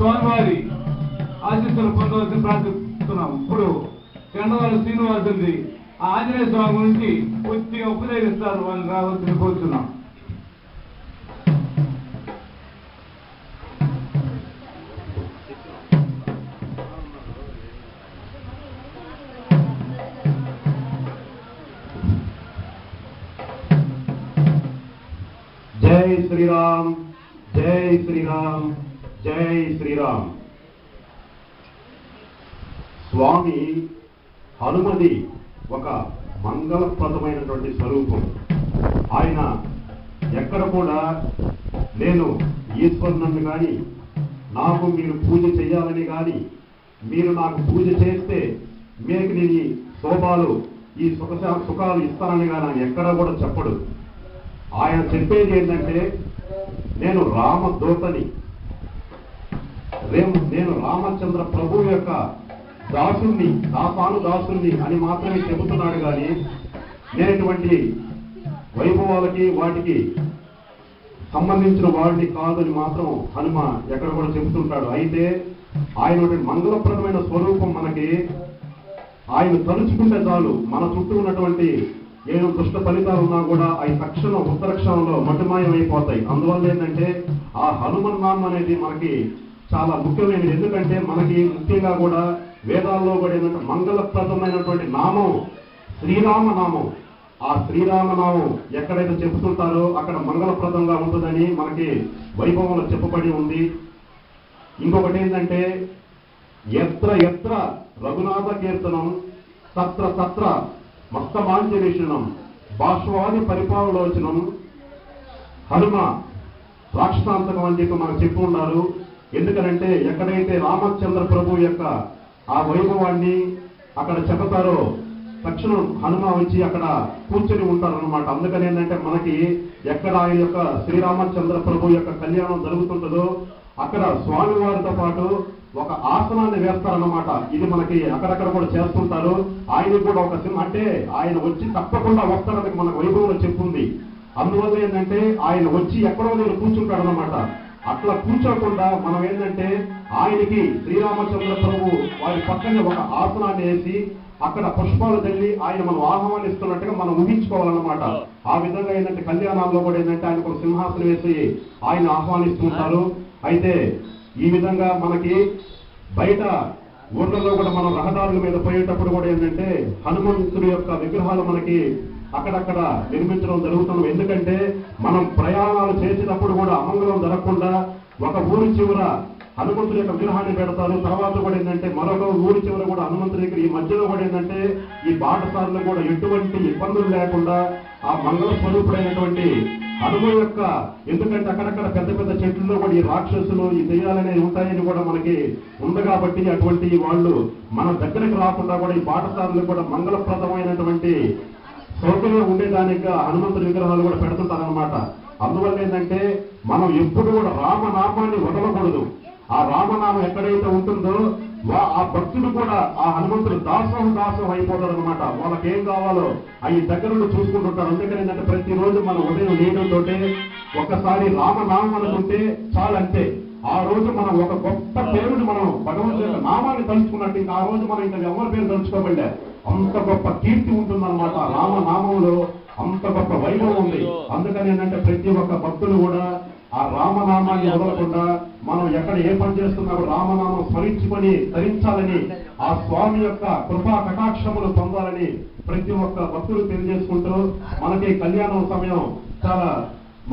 స్వామివారి ఆశీస్సులు పొందవలసి ప్రార్థిస్తున్నాం. ఇప్పుడు చండవాళ్ళ శ్రీనివాసుడి ఆంజనేయ స్వామి గురించి కొద్దిగా ఉపదేశిస్తారు, వాళ్ళని రావాల్సింది కోరుతున్నాం. జై శ్రీరామ్, జై శ్రీరామ్, జై శ్రీరామ్. స్వామి హనుమది ఒక మంగళప్రదమైనటువంటి స్వరూపం. ఆయన ఎక్కడ కూడా నేను ఈశ్వరుని కానీ, నాకు మీరు పూజ చేయాలని కానీ, మీరు నాకు పూజ చేస్తే మీకు నేను ఈ శోభాలు ఈ సుఖాలు ఇస్తానని కానీ ఆయన ఎక్కడ కూడా చెప్పడు. ఆయన చెప్పేది ఏంటంటే, నేను రామదూతని, నేను రామచంద్ర ప్రభు యొక్క దాసుని, దాసుని అని మాత్రమే చెబుతున్నాడు. కానీ నేనటువంటి వైభవాలకి వాటికి సంబంధించిన వాడిని కాదని మాత్రం హనుమ ఎక్కడ కూడా చెబుతుంటాడు. అయితే ఆయన మంగళప్రదమైన స్వరూపం మనకి ఆయన తలుచుకుంటే చాలు, మన చుట్టూ ఉన్నటువంటి ఏదో దుష్ట ఫలితాలు ఉన్నా కూడా అవి తక్షణం ఉత్తరక్షణంలో మటుమాయం అయిపోతాయి. అందువల్ల ఏంటంటే ఆ హనుమన్ నామం అనేది మనకి చాలా ముఖ్యమైనది. ఎందుకంటే మనకి ముఖ్యంగా కూడా వేదాల్లో కూడా ఏంటంటే మంగళప్రదమైనటువంటి నామం శ్రీరామనామం. ఆ శ్రీరామనామం ఎక్కడైతే చెబుతుంటారో అక్కడ మంగళప్రదంగా ఉంటుందని మనకి వైభవంలో చెప్పబడి ఉంది. ఇంకొకటి ఏంటంటే, ఎత్ర ఎత్ర రఘునాథ కీర్తనం తత్ర తత్ర మస్తమాంజనేషణం బాష్వాది పరిపాలలోచనం హనుమ రాక్షసాంతకం అని చెప్పి మనకు చెప్పి ఉన్నారు. ఎందుకనంటే ఎక్కడైతే రామచంద్ర ప్రభు యొక్క ఆ వైభవాన్ని అక్కడ చెబుతారో తక్షణం హనుమ వచ్చి అక్కడ కూర్చొని ఉంటారన్నమాట. అందుకని ఏంటంటే మనకి ఎక్కడ ఆయన యొక్క శ్రీరామచంద్ర ప్రభు యొక్క కళ్యాణం జరుగుతుంటుందో అక్కడ స్వామివారితో పాటు ఒక ఆసనాన్ని వేస్తారన్నమాట. ఇది మనకి అక్కడక్కడ కూడా చేస్తుంటారు. ఆయన కూడా ఒక అంటే ఆయన వచ్చి తప్పకుండా వస్తారని మనకు వైభవంలో చెప్పుంది. అందువల్ల ఏంటంటే ఆయన వచ్చి ఎక్కడో నేను కూర్చుంటాడనమాట. అట్లా కూర్చోకుండా మనం ఏంటంటే ఆయనకి శ్రీరామచంద్ర ప్రభు వారి పక్కనే ఒక ఆసనాన్ని వేసి అక్కడ పుష్పాలు తల్లి ఆయన మనం ఆహ్వానిస్తున్నట్టుగా మనం ఊహించుకోవాలన్నమాట. ఆ విధంగా ఏంటంటే కళ్యాణాల్లో కూడా ఏంటంటే ఆయన ఒక సింహాసనం వేసి ఆయన ఆహ్వానిస్తుంటారు. అయితే ఈ విధంగా మనకి బయట ఊర్లలో కూడా మనం రహదారుల మీద పోయేటప్పుడు కూడా ఏంటంటే హనుమంతుడి యొక్క విగ్రహాలు మనకి అక్కడక్కడ నిర్మించడం జరుగుతుంది. ఎందుకంటే మనం ప్రయాణాలు చేసేటప్పుడు కూడా అమంగళం జరగకుండా ఒక ఊరి చివర హనుమంతుడి యొక్క విగ్రహాన్ని పెడతారు. తర్వాత కూడా ఏంటంటే మరొక ఊరి చివర కూడా హనుమంతుడి దగ్గర ఈ మధ్యలో కూడా ఏంటంటే ఈ బాటసారులు కూడా ఎటువంటి ఇబ్బందులు లేకుండా ఆ మంగళ స్వరూపుడైనటువంటి హనుమ యొక్క, ఎందుకంటే అక్కడక్కడ పెద్ద పెద్ద చెట్లలో కూడా ఈ రాక్షసులు ఈ దెయ్యాలనేవి ఉంటాయని కూడా మనకి ఉంది. కాబట్టి అటువంటి వాళ్ళు మన దగ్గరికి రాకుండా కూడా ఈ బాటసారులు కూడా మంగళప్రదమైనటువంటి సౌకర్యం ఉండేదానికి హనుమంతుడి విగ్రహాలు కూడా పెడుతుంటారనమాట. అందువల్ల ఏంటంటే మనం ఎప్పుడు కూడా రామనామాన్ని వదలకూడదు. ఆ రామనామం ఎక్కడైతే ఉంటుందో ఆ భక్తుడు కూడా ఆ హనుమంతుడు దాసం అయిపోతాడు అనమాట. వాళ్ళకి ఏం కావాలో అవి దగ్గరలో చూసుకుంటుంటారు. అందుకని ఏంటంటే ప్రతిరోజు మనం ఉదయం లేయడంతో ఒక్కసారి రామనామం అనుకుంటే చాలంతే. ఆ రోజు మనం ఒక గొప్ప పేరుని మనం భగవంతుడి యొక్క నామాన్ని తలుచుకున్నట్టు ఇంకా ఆ రోజు మనం ఇంకా ఎవరి పేరు తలుచుకోబడ్డా అంత గొప్ప కీర్తి ఉంటుందన్నమాట. రామనామంలో అంత గొప్ప వైభవం ఉంది. అందుకని ఏంటంటే ప్రతి ఒక్క భక్తులు కూడా ఆ రామనామాన్ని వదలకుండా మనం ఎక్కడ ఏ పని చేస్తున్నా రామనామం స్మరించుకొని ధరించాలని, ఆ స్వామి యొక్క కృపా కటాక్షములు పొందాలని ప్రతి ఒక్క భక్తులు తెలియజేసుకుంటూ మనకి కళ్యాణం సమయం చాలా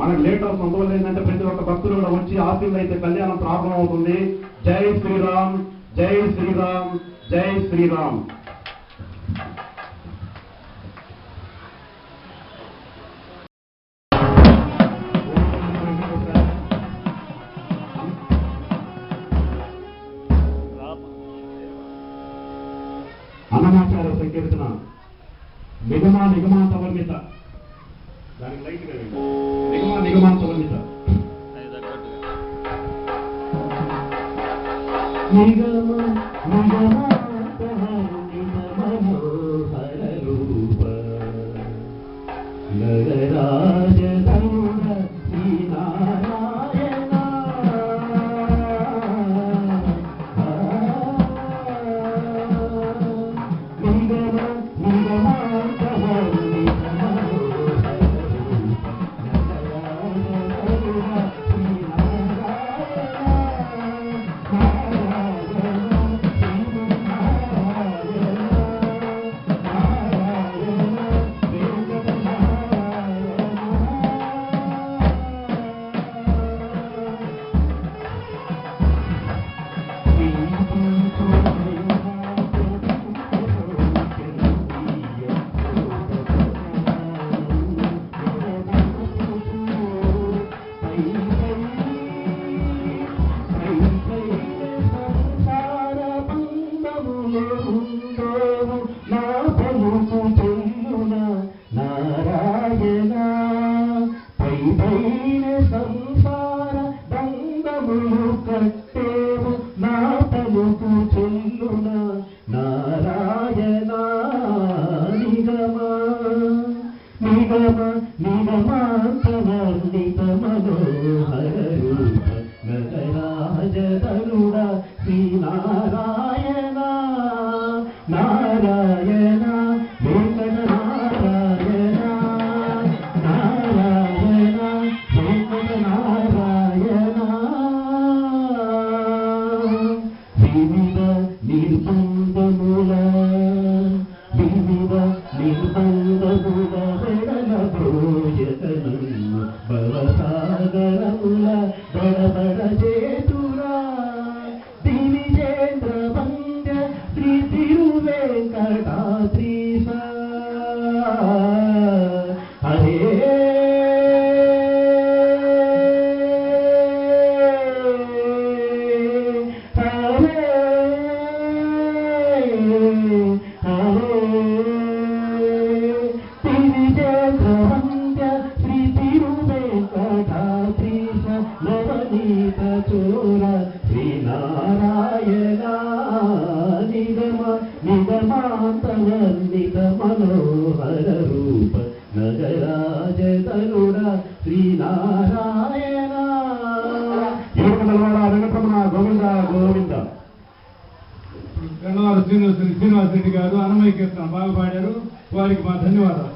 మనకు లేట్ అవుతుంది. అందువల్ల ఏంటంటే ప్రతి ఒక్క భక్తులు కూడా వచ్చి ఆశీర్లు అయితే కళ్యాణం ప్రారంభం అవుతుంది. జై శ్రీరామ్, జై శ్రీరామ్, జై శ్రీరామ్. అన్నమాచార సంకీర్తన నిగమాంత వర్ణిత, దానికి లైట్ నిగమాంత వర్ణిత. పైన సంసార బంధములు కట్టేవు నా పలుకు చెల్లున నారాయణ నిగమ నిగమ నిగమాంతవర్ణిత మనోహర రూప నగరాజతనుడ శ్రీనారాయణ నారాయణ వెంకట నారాయణ నారాయణ వెంకట నారాయణ వివిధ నిర్బంధముల వెడల భోజనము భవసాగరముల బడబడ చేతురా దివిజేంద్ర వంద్య శ్రీ తిరువేంకటాద్రీశ హరే శ్రీనారాయణ నిగమ నిగమాంతవర్ణిత మనోహర రూప నగరాజతనుడ శ్రీనారాయణ వెంకటరమణ గోవింద గోవింద. గన్నవరం శ్రీనివాస్ రెడ్డి గారు అన్నమయ్య కీర్తన బాగా పాడారు, వారికి మా ధన్యవాదాలు.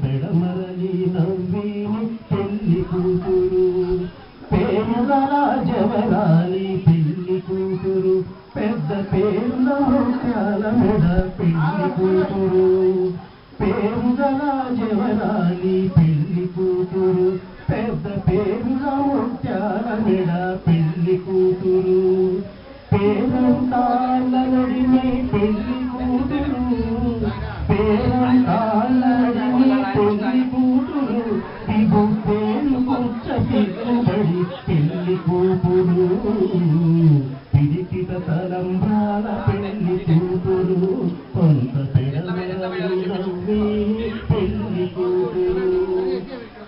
పెడమరలి నవ్విని పెళ్లి కూతురు పేరుగల జవరాలి పెళ్లి కూతురు పెద్ద పేరుల ముత్యాల మెడ పెళ్లి కూతురు పేరుగల జవరాలి పెళ్లి కూతురు పెద్ద పేరుల ముత్యాల మెడ పెళ్లి కూతురు పేరంతాళ్ళ నడిమి పెళ్లి కూతురు పేరంతాళ్ళ నడిమి పెళ్లి కూతురు దిగు పేరు కొంచ పిలుబడి పెళ్లి కూతురు పిడికిట తలంబ్రాల పెళ్లి కూతురు కొంత పెడమరవి పెళ్లి కూతురు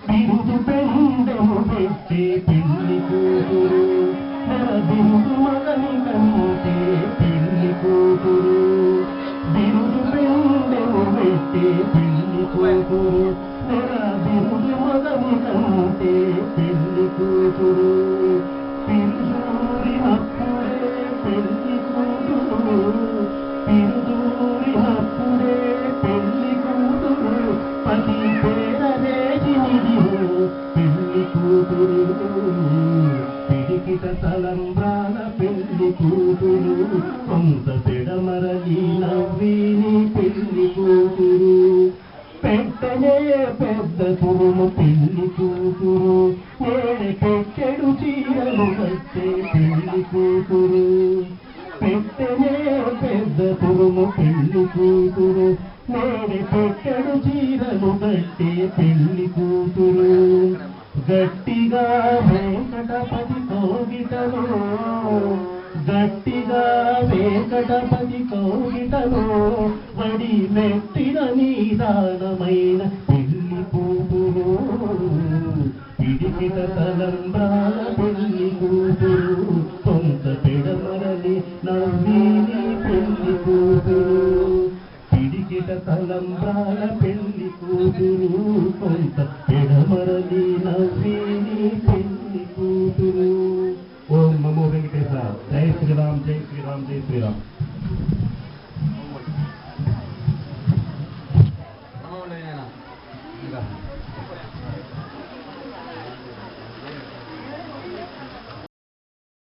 బిరుదు పెండము పెట్టి పెళ్లి కూతురు బిరుదు మగని కంటే పెళ్లి కూతురు బిరుదు పెండము పెట్టి పెళ్లి కూతురు బిరుదు మగని కంటే పెళ్లి కూతురు పిరుదూరినప్పుడే పెళ్లి కూతురు పిరుదూరినప్పుడే పెళ్లి కూతురు పది పేరవేజినిది పెళ్లి కూతురు పిడికిట తలంబ్రాల పెళ్లి కూతురు కొంత పెడమరలి నవ్విని పెళ్లి కూతురు పెట్టనే పెద్ద తురుము పెళ్లి కూతురు నేడు పెట్టెడు చీరలు కట్టే పెళ్లి కూతురు పెట్టనే పెద్ద తురుము పెళ్లి కూతురు నేడు పెట్టెడు చీరలు కట్టే పెళ్లి కూతురు గట్టిగా వెంకటపతి కోగిటలో గట్టిగా వెంకటపతి కోగిటలో వడి మెట్టిన నిదానమైన పెళ్లి కూతురు పిడికిట తలంబ్రాల పెళ్లి కూతురు కొంత పెడమరలి నవ్విని పెళ్లి కూతురు పిడికిట తలంబ్రాల పెళ్లి కూతురు కొంత పెడమరలి నవ్విని పెళ్లి కూతురు. ఓం నమో వెంకటేశ. జై శ్రీరామ్ జై శ్రీరామ్ జై శ్రీరామ్.